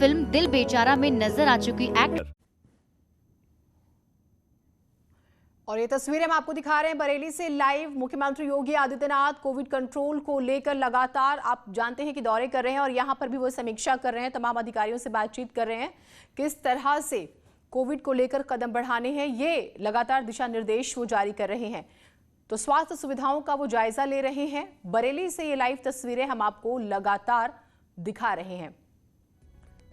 Film दिल बेचारा में नजर आ चुकी एक्टर। और ये तस्वीरें हम आपको दिखा रहे हैं बरेली से लाइव। मुख्यमंत्री योगी आदित्यनाथ कोविड कंट्रोल को लेकर लगातार आप जानते हैं कि दौरे कर रहे हैं और यहां पर भी वो समीक्षा कर रहे हैं, तमाम अधिकारियों से बातचीत कर रहे हैं किस तरह से कोविड को लेकर कदम बढ़ाने हैं। ये लगातार दिशा निर्देश वो जारी कर रहे हैं, तो स्वास्थ्य सुविधाओं का वो जायजा ले रहे हैं। बरेली से ये लाइव तस्वीरें हम आपको लगातार दिखा रहे हैं।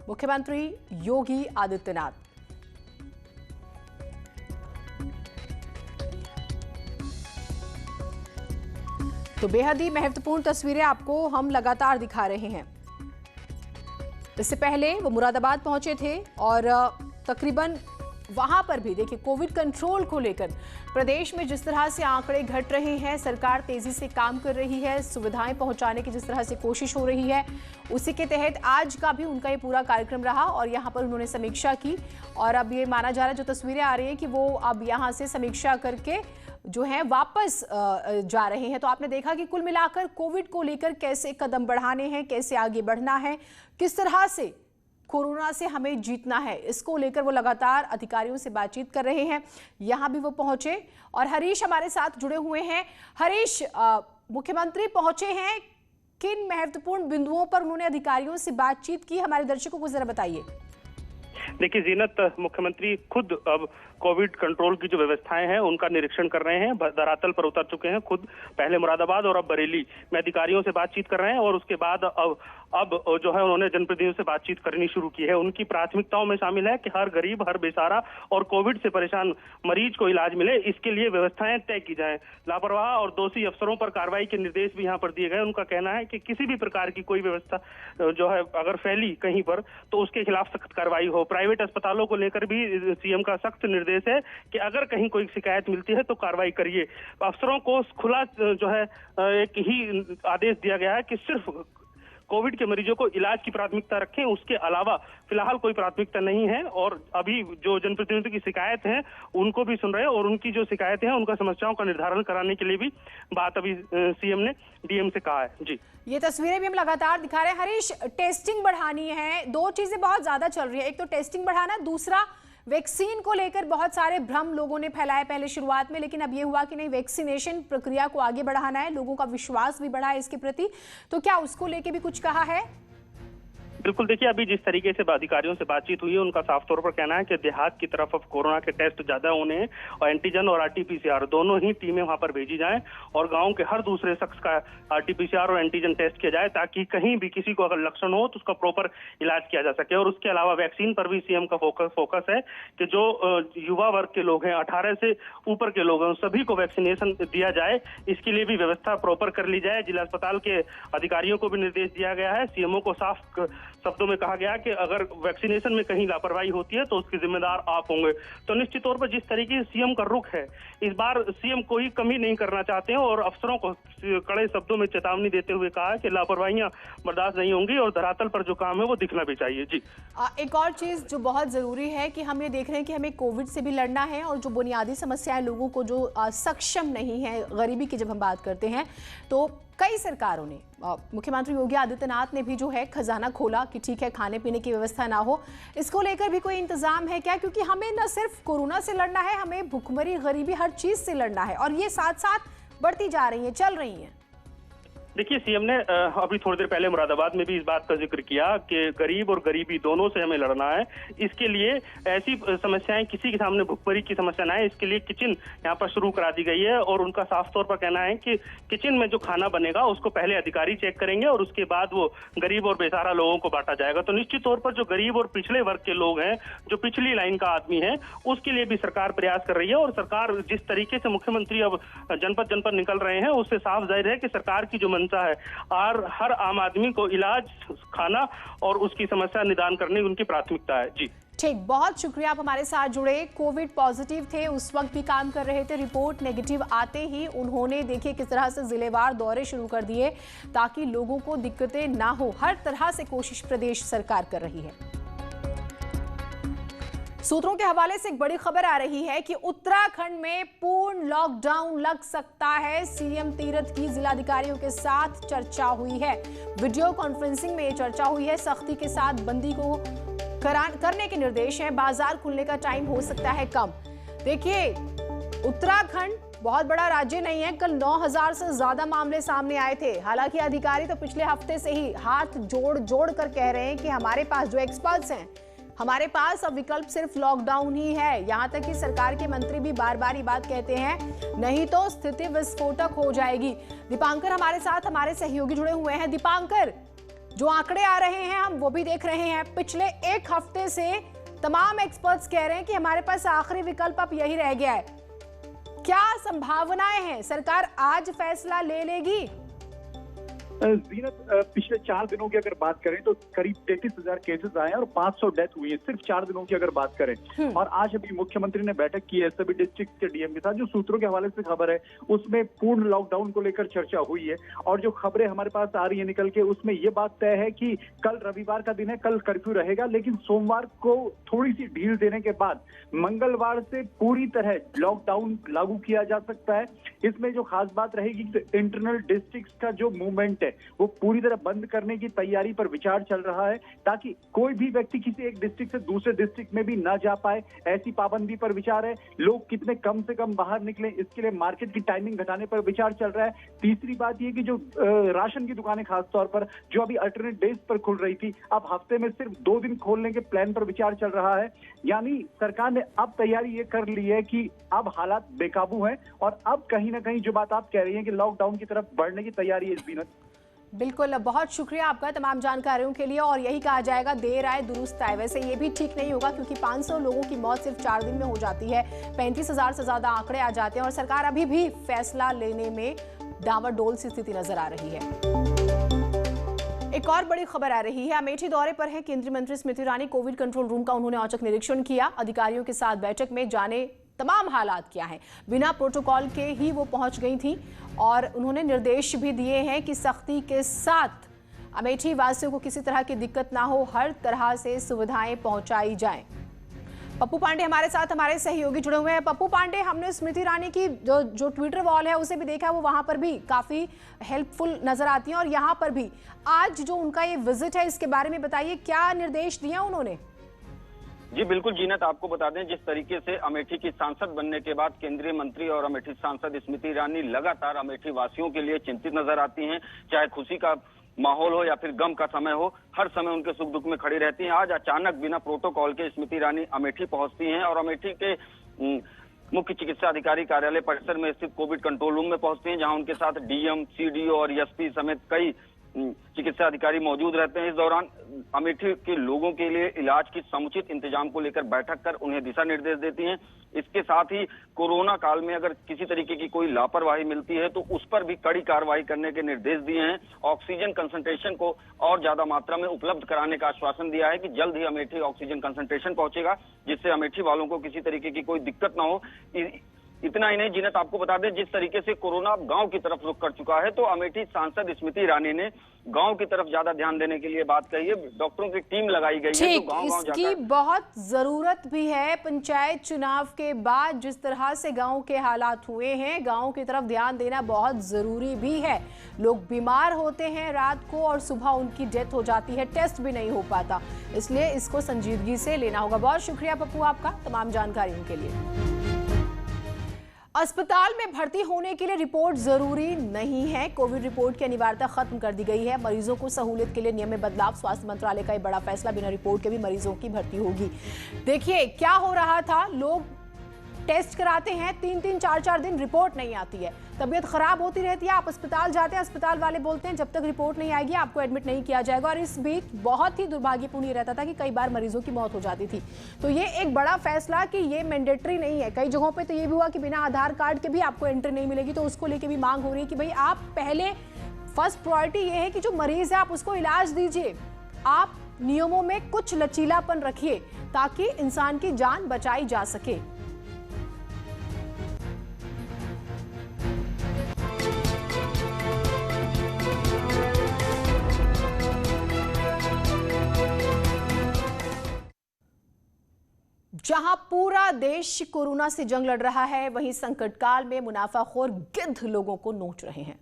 मुख्यमंत्री योगी आदित्यनाथ तो बेहद ही महत्वपूर्ण तस्वीरें आपको हम लगातार दिखा रहे हैं। इससे पहले वो मुरादाबाद पहुंचे थे और तकरीबन वहां पर भी देखिए कोविड कंट्रोल को लेकर प्रदेश में जिस तरह से आंकड़े घट रहे हैं, सरकार तेजी से काम कर रही है, सुविधाएं पहुंचाने की जिस तरह से कोशिश हो रही है, उसी के तहत आज का भी उनका ये पूरा कार्यक्रम रहा और यहां पर उन्होंने समीक्षा की। और अब ये माना जा रहा है, जो तस्वीरें आ रही है कि वो अब यहां से समीक्षा करके जो है वापस जा रहे हैं। तो आपने देखा कि कुल मिलाकर कोविड को लेकर कैसे कदम बढ़ाने हैं, कैसे आगे बढ़ना है, किस तरह से कोरोना से हमें जीतना है, इसको लेकर वो लगातार अधिकारियों से बातचीत कर रहे हैं। यहां भी वो पहुंचे और हरीश हमारे साथ जुड़े हुए हैं। हरीश, मुख्यमंत्री पहुंचे हैं, किन महत्वपूर्ण बिंदुओं पर उन्होंने अधिकारियों से बातचीत की, हमारे दर्शकों को जरा बताइए। देखिए जीनत, मुख्यमंत्री खुद अब कोविड कंट्रोल की जो व्यवस्थाएं हैं उनका निरीक्षण कर रहे हैं, धरातल पर उतर चुके हैं। खुद पहले मुरादाबाद और अब बरेली में अधिकारियों से बातचीत कर रहे हैं और उसके बाद अब जो है उन्होंने जनप्रतिनिधियों से बातचीत करनी शुरू की है। उनकी प्राथमिकताओं में शामिल है कि हर गरीब, हर बेसहारा और कोविड से परेशान मरीज को इलाज मिले, इसके लिए व्यवस्थाएं तय की जाएं। लापरवाह और दोषी अफसरों पर कार्रवाई के निर्देश भी यहाँ पर दिए गए। उनका कहना है कि किसी भी प्रकार की कोई व्यवस्था जो है अगर फैली कहीं पर तो उसके खिलाफ सख्त कार्रवाई हो। प्राइवेट अस्पतालों को लेकर भी सीएम का सख्त निर्देश है कि अगर कहीं कोई शिकायत मिलती है तो कार्रवाई करिए। अफसरों को खुला जो है एक ही आदेश दिया गया है कि सिर्फ कोविड के मरीजों को इलाज की प्राथमिकता रखें, उसके अलावा फिलहाल कोई प्राथमिकता नहीं है। और अभी जो जनप्रतिनिधियों की शिकायत है उनको भी सुन रहे हैं और उनकी जो शिकायतें हैं उनका समस्याओं का निर्धारण कराने के लिए भी बात अभी सीएम ने डीएम से कहा है। जी, ये तस्वीरें भी हम लगातार दिखा रहे हैं। हरीश, टेस्टिंग बढ़ानी है, दो चीजें बहुत ज्यादा चल रही है, एक तो टेस्टिंग बढ़ाना, दूसरा वैक्सीन को लेकर बहुत सारे भ्रम लोगों ने फैलाए पहले शुरुआत में, लेकिन अब ये हुआ कि नहीं, वैक्सीनेशन प्रक्रिया को आगे बढ़ाना है, लोगों का विश्वास भी बढ़ा है इसके प्रति, तो क्या उसको लेके भी कुछ कहा है? बिल्कुल, देखिए अभी जिस तरीके से अधिकारियों से बातचीत हुई है उनका साफ तौर पर कहना है कि देहात की तरफ अब कोरोना के टेस्ट ज्यादा होने हैं और एंटीजन और आरटीपीसीआर दोनों ही टीमें वहां पर भेजी जाएं और गांव के हर दूसरे शख्स का आरटीपीसीआर और एंटीजन टेस्ट किया जाए ताकि कहीं भी किसी को अगर लक्षण हो तो उसका प्रॉपर इलाज किया जा सके। और उसके अलावा वैक्सीन पर भी सीएम का फोकस है कि जो युवा वर्ग के लोग हैं, 18 से ऊपर के लोग हैं, सभी को वैक्सीनेशन दिया जाए, इसके लिए भी व्यवस्था प्रॉपर कर ली जाए। जिला अस्पताल के अधिकारियों को भी निर्देश दिया गया है। सीएमओ को साफ शब्दों में कहा गया कि अगर वैक्सीनेशन में कहीं लापरवाही होती है तो उसके जिम्मेदार आप होंगे। तो निश्चित तौर पर जिस तरीके से सीएम का रुख है, इस बार सीएम कोई कमी नहीं करना चाहते हैं और अफसरों को कड़े शब्दों में चेतावनी देते हुए कहा कि लापरवाहियां बर्दाश्त नहीं होंगी और धरातल पर जो काम है वो दिखना भी चाहिए। जी, एक और चीज जो बहुत जरूरी है कि हम ये देख रहे हैं कि हमें कोविड से भी लड़ना है और जो बुनियादी समस्याएं लोगों को जो सक्षम नहीं है, गरीबी की जब हम बात करते हैं, तो कई सरकारों ने, मुख्यमंत्री योगी आदित्यनाथ ने भी जो है खजाना खोला कि ठीक है खाने पीने की व्यवस्था ना हो, इसको लेकर भी कोई इंतजाम है क्या? क्योंकि हमें न सिर्फ कोरोना से लड़ना है, हमें भुखमरी, गरीबी, हर चीज से लड़ना है और ये साथ साथ बढ़ती जा रही है, चल रही है। देखिए सीएम ने अभी थोड़ी देर पहले मुरादाबाद में भी इस बात का जिक्र किया कि गरीब और गरीबी दोनों से हमें लड़ना है। इसके लिए ऐसी समस्याएं, किसी के सामने भुखमरी की समस्या ना है, इसके लिए किचन यहाँ पर शुरू करा दी गई है। और उनका साफ तौर पर कहना है कि किचन में जो खाना बनेगा उसको पहले अधिकारी चेक करेंगे और उसके बाद वो गरीब और बेसहारा लोगों को बांटा जाएगा। तो निश्चित तौर पर जो गरीब और पिछड़े वर्ग के लोग हैं, जो पिछली लाइन का आदमी है, उसके लिए भी सरकार प्रयास कर रही है। और सरकार जिस तरीके से मुख्यमंत्री अब जनपद जनपद निकल रहे हैं, उससे साफ जाहिर है कि सरकार की जो मंशा है और हर आम आदमी को इलाज, खाना और उसकी समस्या निदान करने की उनकी प्राथमिकता है। जी ठीक, बहुत शुक्रिया, आप हमारे साथ जुड़े। कोविड पॉजिटिव थे, उस वक्त भी काम कर रहे थे, रिपोर्ट नेगेटिव आते ही उन्होंने देखिए किस तरह से जिलेवार दौरे शुरू कर दिए ताकि लोगों को दिक्कतें ना हो। हर तरह से कोशिश प्रदेश सरकार कर रही है। सूत्रों के हवाले से एक बड़ी खबर आ रही है कि उत्तराखंड में पूर्ण लॉकडाउन लग सकता है। सीएम तीरथ की जिलाधिकारियों के साथ चर्चा हुई है। वीडियो कॉन्फ्रेंसिंग में ये चर्चा हुई है। सख्ती के साथ बंदी को करने के निर्देश हैं। बाजार खुलने का टाइम हो सकता है कम। देखिए, उत्तराखंड बहुत बड़ा राज्य नहीं है। कल 9000 से ज्यादा मामले सामने आए थे। हालांकि अधिकारी तो पिछले हफ्ते से ही हाथ जोड़ कर कह रहे हैं कि हमारे पास जो एक्सपर्ट्स हैं, हमारे पास अब विकल्प सिर्फ लॉकडाउन ही है। यहां तक कि सरकार के मंत्री भी बार बार ये बात कहते हैं, नहीं तो स्थिति विस्फोटक हो जाएगी। दीपांकर हमारे साथ, हमारे सहयोगी जुड़े हुए हैं। दीपांकर, जो आंकड़े आ रहे हैं हम वो भी देख रहे हैं। पिछले एक हफ्ते से तमाम एक्सपर्ट्स कह रहे हैं कि हमारे पास आखिरी विकल्प अब यही रह गया है। क्या संभावनाएं हैं? सरकार आज फैसला ले लेगी? जीनत, पिछले 4 दिनों की अगर बात करें तो करीब 33,000 केसेस आए हैं और 500 डेथ हुई है सिर्फ 4 दिनों की अगर बात करें। और आज अभी मुख्यमंत्री ने बैठक की है सभी डिस्ट्रिक्ट के डीएम के साथ। जो सूत्रों के हवाले से खबर है उसमें पूर्ण लॉकडाउन को लेकर चर्चा हुई है। और जो खबरें हमारे पास आ रही है निकल के, उसमें ये बात तय है कि कल रविवार का दिन है, कल कर्फ्यू रहेगा, लेकिन सोमवार को थोड़ी सी ढील देने के बाद मंगलवार से पूरी तरह लॉकडाउन लागू किया जा सकता है। इसमें जो खास बात रहेगी कि इंटरनल डिस्ट्रिक्ट का जो मूवमेंट है वो पूरी तरह बंद करने की तैयारी पर विचार चल रहा है, ताकि कोई भी व्यक्ति किसी एक डिस्ट्रिक्ट से दूसरे डिस्ट्रिक्ट में भी ना जा पाए, ऐसी पाबंदी पर विचार है। लोग कितने कम से कम बाहर निकले, इसके लिए मार्केट की टाइमिंग घटाने पर विचार चल रहा है। तीसरी बात यह कि जो राशन की दुकानें खासतौर पर जो अभी अल्टरनेट डेज पर खुल रही थी, अब हफ्ते में सिर्फ 2 दिन खोलने के प्लान पर विचार चल रहा है। यानी सरकार ने अब तैयारी ये कर ली है कि अब हालात बेकाबू हैं और अब कहीं ना कहीं जो बात आप कह रही हैं कि लॉकडाउन की तरफ बढ़ने की तैयारी है। इस बीनत, बिल्कुल, बहुत शुक्रिया आपका तमाम जानकारियों के लिए। और यही कहा जाएगा, देर आए दुरुस्त आए। वैसे ये भी ठीक नहीं होगा क्योंकि 500 लोगों की मौत सिर्फ 4 दिन में हो जाती है। 35,000 से ज्यादा आंकड़े आ जाते हैं और सरकार अभी भी फैसला लेने में डावाडोल सी स्थिति नजर आ रही है। एक और बड़ी खबर आ रही है। अमेठी दौरे पर है केंद्रीय मंत्री Smriti Irani. Covid control room का उन्होंने औचक निरीक्षण किया। अधिकारियों के साथ बैठक में जाने तमाम हालात क्या हैं। बिना प्रोटोकॉल के ही वो पहुंच गई थी और उन्होंने निर्देश भी दिए हैं कि सख्ती के साथ अमेठी वासियों को किसी तरह की दिक्कत ना हो, हर तरह से सुविधाएं पहुंचाई जाएं। पप्पू पांडे हमारे साथ, हमारे सहयोगी जुड़े हुए हैं। पप्पू पांडे, हमने स्मृति ईरानी की जो ट्विटर वॉल है उसे भी देखा, वो वहां पर भी काफी हेल्पफुल नजर आती हैं और यहाँ पर भी आज जो उनका ये विजिट है इसके बारे में बताइए, क्या निर्देश दिए उन्होंने? जी बिल्कुल जीनत, आपको बता दें जिस तरीके से अमेठी की सांसद बनने के बाद केंद्रीय मंत्री और अमेठी सांसद स्मृति ईरानी लगातार अमेठी वासियों के लिए चिंतित नजर आती हैं। चाहे खुशी का माहौल हो या फिर गम का समय हो, हर समय उनके सुख दुख में खड़ी रहती हैं। आज अचानक बिना प्रोटोकॉल के स्मृति ईरानी अमेठी पहुंचती हैं और अमेठी के मुख्य चिकित्सा अधिकारी कार्यालय परिसर में स्थित कोविड कंट्रोल रूम में पहुंचती हैं, जहां उनके साथ डीएम, सीडीओ और एसपी समेत कई चिकित्सा अधिकारी मौजूद रहते हैं। इस दौरान अमेठी के लोगों के लिए इलाज की समुचित इंतजाम को लेकर बैठक कर उन्हें दिशा निर्देश देती हैं। इसके साथ ही कोरोना काल में अगर किसी तरीके की कोई लापरवाही मिलती है तो उस पर भी कड़ी कार्रवाई करने के निर्देश दिए हैं। ऑक्सीजन कंसंट्रेशन को और ज्यादा मात्रा में उपलब्ध कराने का आश्वासन दिया है कि जल्द ही अमेठी ऑक्सीजन कंसंट्रेशन पहुंचेगा, जिससे अमेठी वालों को किसी तरीके की कोई दिक्कत ना हो। इतना ही नहीं जीनत, आपको बता दें जिस तरीके से कोरोना गांव की तरफ रुख कर चुका है, तो अमेठी सांसद स्मृति ईरानी ने गांव की तरफ ज्यादा ध्यान देने के लिए बात कही है। डॉक्टरों की टीम लगाई गई है तो गांव-गांव जाकर इसकी बहुत जरूरत भी है। पंचायत चुनाव के बाद जिस तरह से गांव के हालात हुए हैं, गांव की तरफ ध्यान देना बहुत जरूरी भी है। लोग बीमार होते हैं रात को और सुबह उनकी डेथ हो जाती है, टेस्ट भी नहीं हो पाता, इसलिए इसको संजीदगी से लेना होगा। बहुत शुक्रिया पप्पू आपका तमाम जानकारियों के लिए। अस्पताल में भर्ती होने के लिए रिपोर्ट जरूरी नहीं है। कोविड रिपोर्ट की अनिवार्यता खत्म कर दी गई है। मरीजों को सहूलियत के लिए नियम में बदलाव, स्वास्थ्य मंत्रालय का एक बड़ा फैसला, बिना रिपोर्ट के भी मरीजों की भर्ती होगी। देखिए क्या हो रहा था, लोग टेस्ट कराते हैं, 3-3, 4-4 दिन रिपोर्ट नहीं आती है, तबीयत खराब होती रहती है, आप अस्पताल जाते हैं, अस्पताल वाले बोलते हैं जब तक रिपोर्ट नहीं आएगी आपको एडमिट नहीं किया जाएगा। और इस बीच बहुत ही दुर्भाग्यपूर्ण ये रहता था कि कई बार मरीजों की मौत हो जाती थी। तो ये एक बड़ा फैसला कि ये मैंडेटरी नहीं है। कई जगहों पे तो ये भी हुआ कि बिना आधार कार्ड के भी आपको एंट्री नहीं मिलेगी, तो उसको लेके भी मांग हो रही है कि भाई आप पहले, फर्स्ट प्रायोरिटी ये है कि जो मरीज है आप उसको इलाज दीजिए, आप नियमों में कुछ लचीलापन रखिए ताकि इंसान की जान बचाई जा सके। जहां पूरा देश कोरोना से जंग लड़ रहा है, वहीं संकट काल में मुनाफाखोर गिद्ध लोगों को नोच रहे हैं।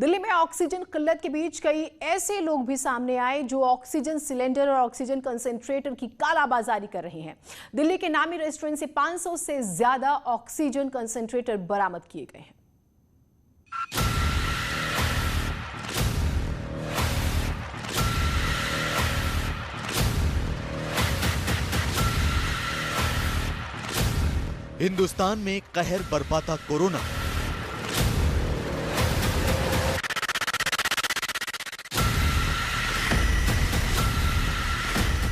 दिल्ली में ऑक्सीजन किल्लत के बीच कई ऐसे लोग भी सामने आए जो ऑक्सीजन सिलेंडर और ऑक्सीजन कंसेंट्रेटर की कालाबाजारी कर रहे हैं। दिल्ली के नामी रेस्टोरेंट से 500 से ज्यादा ऑक्सीजन कंसेंट्रेटर बरामद किए गए हैं। हिंदुस्तान में कहर बरपाता कोरोना।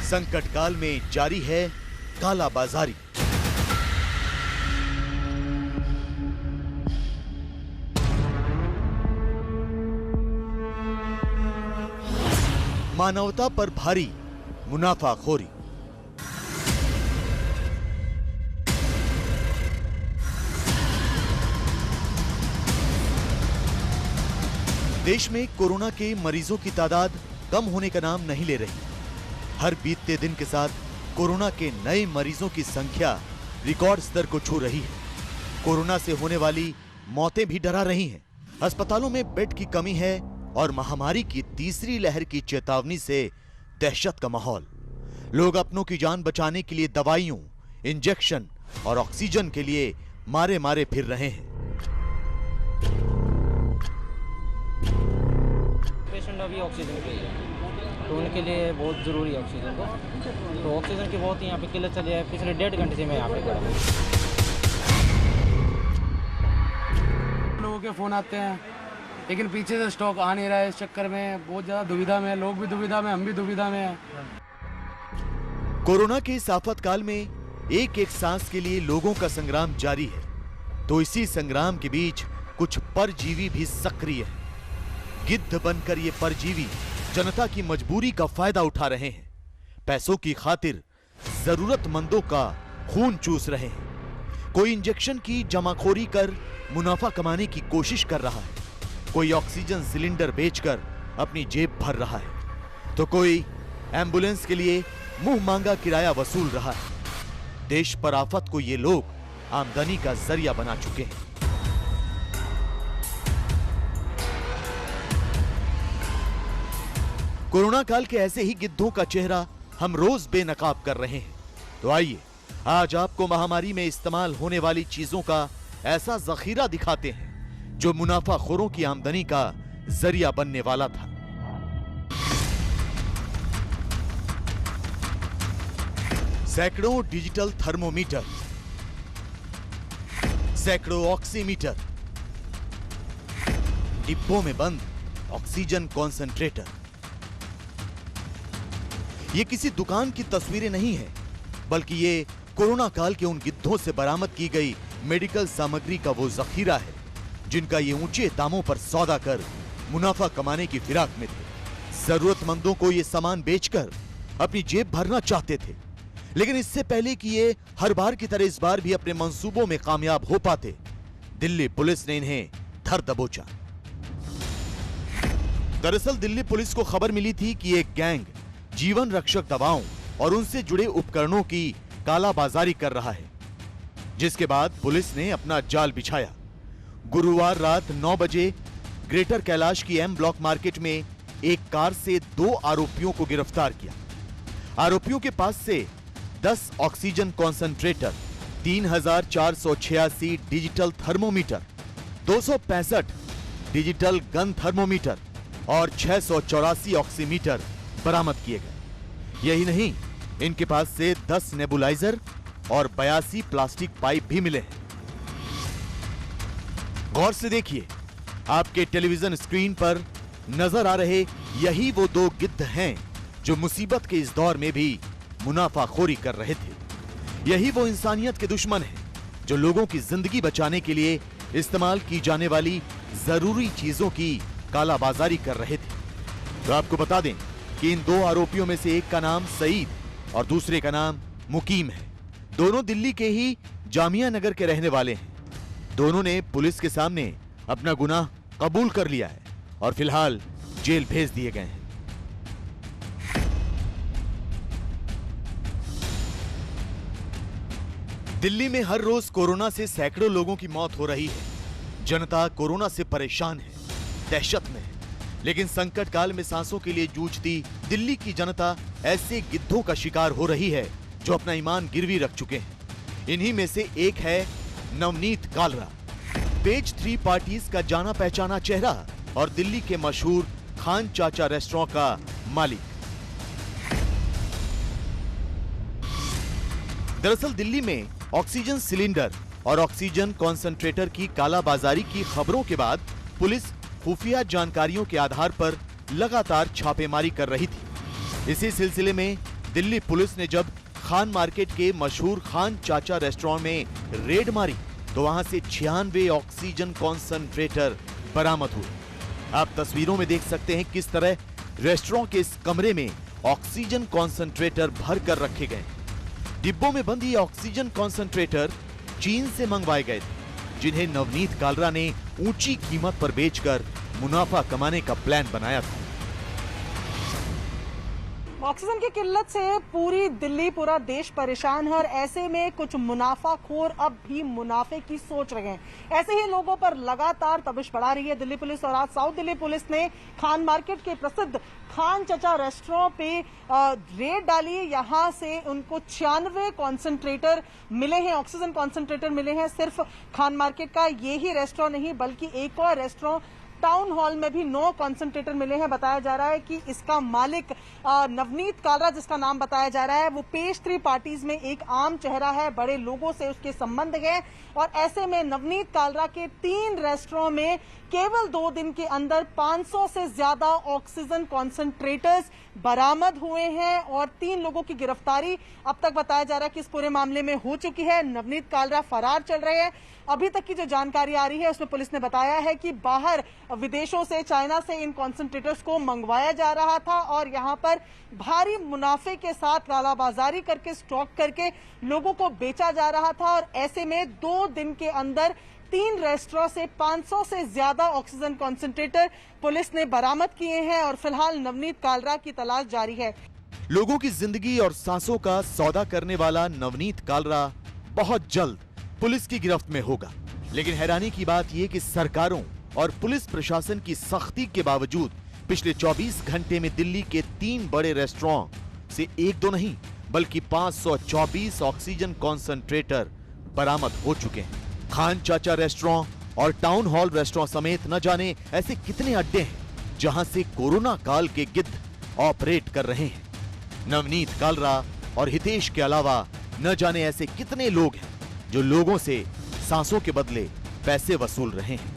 संकट काल में जारी है कालाबाजारी। मानवता पर भारी मुनाफाखोरी। देश में कोरोना के मरीजों की तादाद कम होने का नाम नहीं ले रही। हर बीतते दिन के साथ कोरोना के नए मरीजों की संख्या रिकॉर्ड स्तर को छू रही है। कोरोना से होने वाली मौतें भी डरा रही हैं। अस्पतालों में बेड की कमी है और महामारी की तीसरी लहर की चेतावनी से दहशत का माहौल। लोग अपनों की जान बचाने के लिए दवाइयों, इंजेक्शन और ऑक्सीजन के लिए मारे मारे फिर रहे हैं। पेशेंट अभी ऑक्सीजन के लिए, तो उनके लिए बहुत ज़रूरी है ऑक्सीजन को। तो ऑक्सीजन की बहुत यहाँ पे किल्लत चली है। पिछले 1.5 घंटे से मैं यहाँ पे खड़ा हूँ। लोगों के फ़ोन आते हैं, लेकिन पीछे से स्टॉक आ नहीं रहा है। इस चक्कर में बहुत ज़्यादा दुविधा में, लोग भी दुविधा में, हम भी दुविधा में हैं। कोरोना के इस आफतकाल में एक एक सांस के लिए लोगों का संग्राम जारी है। तो इसी संग्राम के बीच कुछ परजीवी भी सक्रिय है। गिद्ध बनकर ये परजीवी जनता की मजबूरी का फायदा उठा रहे हैं। पैसों की खातिर जरूरतमंदों का खून चूस रहे हैं। कोई इंजेक्शन की जमाखोरी कर मुनाफा कमाने की कोशिश कर रहा है, कोई ऑक्सीजन सिलेंडर बेचकर अपनी जेब भर रहा है, तो कोई एम्बुलेंस के लिए मुंह मांगा किराया वसूल रहा है। देश पर आफत को ये लोग आमदनी का जरिया बना चुके हैं। कोरोना काल के ऐसे ही गिद्धों का चेहरा हम रोज बेनकाब कर रहे हैं। तो आइए आज आपको महामारी में इस्तेमाल होने वाली चीजों का ऐसा जखीरा दिखाते हैं जो मुनाफाखोरों की आमदनी का जरिया बनने वाला था। सैकड़ों डिजिटल थर्मोमीटर, सैकड़ों ऑक्सीमीटर, डिब्बों में बंद ऑक्सीजन कॉन्सेंट्रेटर। ये किसी दुकान की तस्वीरें नहीं है, बल्कि ये कोरोना काल के उन गिद्धों से बरामद की गई मेडिकल सामग्री का वो जखीरा है जिनका ये ऊंचे दामों पर सौदा कर मुनाफा कमाने की फिराक में थे। जरूरतमंदों को ये सामान बेचकर अपनी जेब भरना चाहते थे, लेकिन इससे पहले कि ये हर बार की तरह इस बार भी अपने मंसूबों में कामयाब हो पाते, दिल्ली पुलिस ने इन्हें धर दबोचा। दरअसल दिल्ली पुलिस को खबर मिली थी कि एक गैंग जीवन रक्षक दवाओं और उनसे जुड़े उपकरणों की कालाबाजारी कर रहा है, जिसके बाद पुलिस ने अपना जाल बिछाया। गुरुवार रात 9 बजे ग्रेटर कैलाश की एम ब्लॉक मार्केट में एक कार से 2 आरोपियों को गिरफ्तार किया। आरोपियों के पास से 10 oxygen concentrator, 3486 digital thermometer, 265 digital gun thermometer और 684 ऑक्सीमीटर बरामद किए गए। यही नहीं, इनके पास से 10 नेबुलाइजर और 82 प्लास्टिक पाइप भी मिले हैं। गौर से देखिए, आपके टेलीविजन स्क्रीन पर नजर आ रहे यही वो 2 गिद्ध हैं जो मुसीबत के इस दौर में भी मुनाफाखोरी कर रहे थे। यही वो इंसानियत के दुश्मन हैं जो लोगों की जिंदगी बचाने के लिए इस्तेमाल की जाने वाली जरूरी चीजों की कालाबाजारी कर रहे थे। तो आपको बता दें कि इन 2 आरोपियों में से एक का नाम सईद और दूसरे का नाम मुकीम है। दोनों दिल्ली के ही जामिया नगर के रहने वाले हैं। दोनों ने पुलिस के सामने अपना गुनाह कबूल कर लिया है और फिलहाल जेल भेज दिए गए हैं। दिल्ली में हर रोज कोरोना से सैकड़ों लोगों की मौत हो रही है। जनता कोरोना से परेशान है, दहशत में है। लेकिन संकट काल में सांसों के लिए जूझती दिल्ली की जनता ऐसे गिद्धों का शिकार हो रही है जो अपना ईमान गिरवी रख चुके हैं। इन्हीं में से एक है नवनीत कालरा, पेज 3 पार्टीज का जाना पहचाना चेहरा और दिल्ली के मशहूर खान चाचा रेस्टोरेंट का मालिक। दरअसल दिल्ली में ऑक्सीजन सिलेंडर और ऑक्सीजन कॉन्सेंट्रेटर की कालाबाजारी की खबरों के बाद पुलिस खुफिया जानकारियों के आधार पर लगातार छापेमारी कर रही थी। इसी सिलसिले में दिल्ली पुलिस ने जब खान मार्केट के मशहूर खान चाचा रेस्टोरेंट में रेड मारी तो वहां से 96 ऑक्सीजन कॉन्सेंट्रेटर बरामद हुए। आप तस्वीरों में देख सकते हैं किस तरह रेस्टोरेंट के इस कमरे में ऑक्सीजन कॉन्सेंट्रेटर भर कर रखे गए। डिब्बों में बंद ये ऑक्सीजन कॉन्सेंट्रेटर चीन से मंगवाए गए थे, जिन्हें नवनीत कालरा ने ऊंची कीमत पर बेचकर मुनाफा कमाने का प्लान बनाया था। ऑक्सीजन की किल्लत से पूरी दिल्ली, पूरा देश परेशान है और ऐसे में कुछ मुनाफाखोर अब भी मुनाफे की सोच रहे हैं। ऐसे ही लोगों पर लगातार तबिश बढ़ा रही है दिल्ली पुलिस। और आज साउथ दिल्ली पुलिस ने खान मार्केट के प्रसिद्ध खान चाचा रेस्टोरेंट पे रेड डाली। यहां से उनको 96 कॉन्सेंट्रेटर मिले हैं, ऑक्सीजन कॉन्सेंट्रेटर मिले हैं। सिर्फ खान मार्केट का ये ही रेस्टोरेंट नहीं बल्कि एक और रेस्टोरेंट टाउन हॉल में भी 9 कॉन्सेंट्रेटर मिले हैं। बताया जा रहा है कि इसका मालिक नवनीत कालरा, जिसका नाम बताया जा रहा है, वो पेज 3 पार्टीज में एक आम चेहरा है, बड़े लोगों से उसके संबंध हैं। और ऐसे में नवनीत कालरा के 3 रेस्टोरेंट में केवल 2 दिन के अंदर 500 से ज्यादा ऑक्सीजन कॉन्सेंट्रेटर्स बरामद हुए हैं और 3 लोगों की गिरफ्तारी अब तक बताया जा रहा है कि इस पूरे मामले में हो चुकी है। नवनीत कालरा फरार चल रहे हैं। अभी तक की जो जानकारी आ रही है उसमें पुलिस ने बताया है कि बाहर विदेशों से, चाइना से इन कॉन्सेंट्रेटर्स को मंगवाया जा रहा था और यहां पर भारी मुनाफे के साथ कालाबाजारी करके, स्टॉक करके लोगों को बेचा जा रहा था। और ऐसे में 2 दिन के अंदर 3 रेस्टोरेंट से 500 से ज्यादा ऑक्सीजन कॉन्सेंट्रेटर पुलिस ने बरामद किए हैं और फिलहाल नवनीत कालरा की तलाश जारी है। लोगों की जिंदगी और सांसों का सौदा करने वाला नवनीत कालरा बहुत जल्द पुलिस की गिरफ्त में होगा। लेकिन हैरानी की बात यह कि सरकारों और पुलिस प्रशासन की सख्ती के बावजूद पिछले 24 घंटे में दिल्ली के 3 बड़े रेस्टोरेंट से 1-2 नहीं बल्कि 524 ऑक्सीजन कॉन्सेंट्रेटर बरामद हो चुके हैं। खान चाचा रेस्टोरेंट और टाउन हॉल रेस्टोरेंट समेत न जाने ऐसे कितने अड्डे हैं जहां से कोरोना काल के गिद्ध ऑपरेट कर रहे हैं। नवनीत कालरा और हितेश के अलावा न जाने ऐसे कितने लोग हैं जो लोगों से सांसों के बदले पैसे वसूल रहे हैं।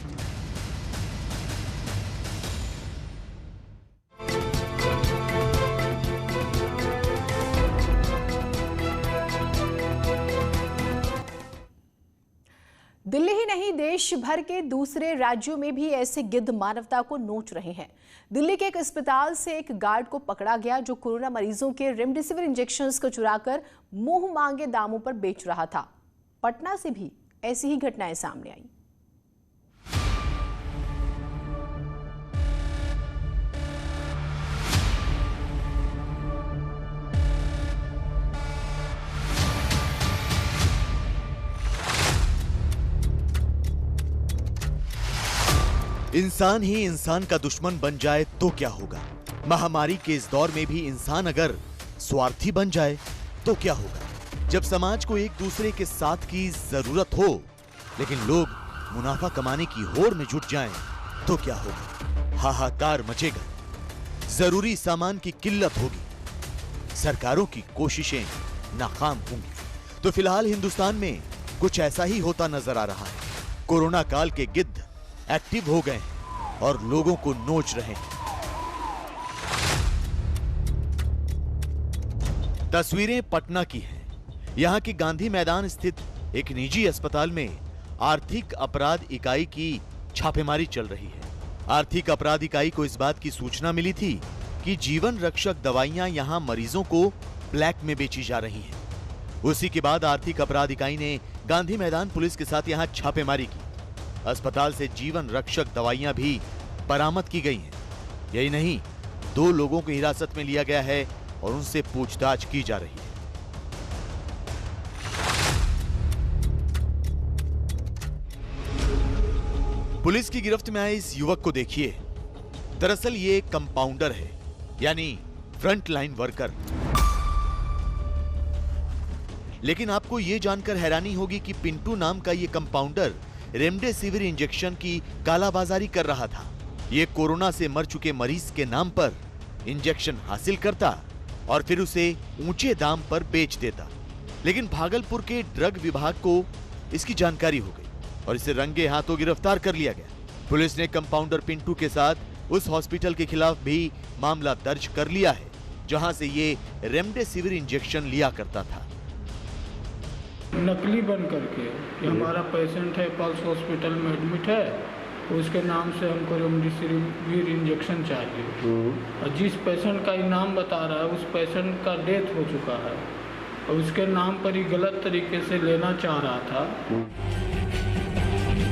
दिल्ली ही नहीं, देश भर के दूसरे राज्यों में भी ऐसे गिद्ध मानवता को नोच रहे हैं। दिल्ली के एक अस्पताल से एक गार्ड को पकड़ा गया जो कोरोना मरीजों के रेमडेसिविर इंजेक्शंस को चुराकर मुंह मांगे दामों पर बेच रहा था। पटना से भी ऐसी ही घटनाएं सामने आई। इंसान ही इंसान का दुश्मन बन जाए तो क्या होगा? महामारी के इस दौर में भी इंसान अगर स्वार्थी बन जाए तो क्या होगा? जब समाज को एक दूसरे के साथ की जरूरत हो लेकिन लोग मुनाफा कमाने की होड़ में जुट जाएं तो क्या होगा? हाहाकार मचेगा, जरूरी सामान की किल्लत होगी, सरकारों की कोशिशें नाकाम होंगी। तो फिलहाल हिंदुस्तान में कुछ ऐसा ही होता नजर आ रहा है। कोरोना काल के गिद्ध एक्टिव हो गए और लोगों को नोच रहे हैं। तस्वीरें पटना की हैं। यहां की गांधी मैदान स्थित एक निजी अस्पताल में आर्थिक अपराध इकाई की छापेमारी चल रही है। आर्थिक अपराध इकाई को इस बात की सूचना मिली थी कि जीवन रक्षक दवाइयां यहां मरीजों को ब्लैक में बेची जा रही हैं। उसी के बाद आर्थिक अपराध इकाई ने गांधी मैदान पुलिस के साथ यहां छापेमारी की। अस्पताल से जीवन रक्षक दवाइयां भी बरामद की गई हैं। यही नहीं, 2 लोगों को हिरासत में लिया गया है और उनसे पूछताछ की जा रही है। पुलिस की गिरफ्त में आए इस युवक को देखिए। दरअसल ये एक कंपाउंडर है, यानी फ्रंट लाइन वर्कर। लेकिन आपको यह जानकर हैरानी होगी कि पिंटू नाम का ये कंपाउंडर रेमडेसिविर इंजेक्शन की कालाबाजारी कर रहा था। ये कोरोना से मर चुके मरीज के नाम पर इंजेक्शन हासिल करता और फिर उसे ऊंचे दाम पर बेच देता। लेकिन भागलपुर के ड्रग विभाग को इसकी जानकारी हो गई और इसे रंगे हाथों गिरफ्तार कर लिया गया। पुलिस ने कंपाउंडर पिंटू के साथ उस हॉस्पिटल के खिलाफ भी मामला दर्ज कर लिया है जहां से ये रेमडेसिविर इंजेक्शन लिया करता था। नकली बन करके कि हमारा पेशेंट है, पल्स हॉस्पिटल में एडमिट है, उसके नाम से हमको रेमडेसिविर इंजेक्शन चाहिए। और जिस पेशेंट का ये नाम बता रहा है उस पेशेंट का डेथ हो चुका है और उसके नाम पर ही गलत तरीके से लेना चाह रहा था।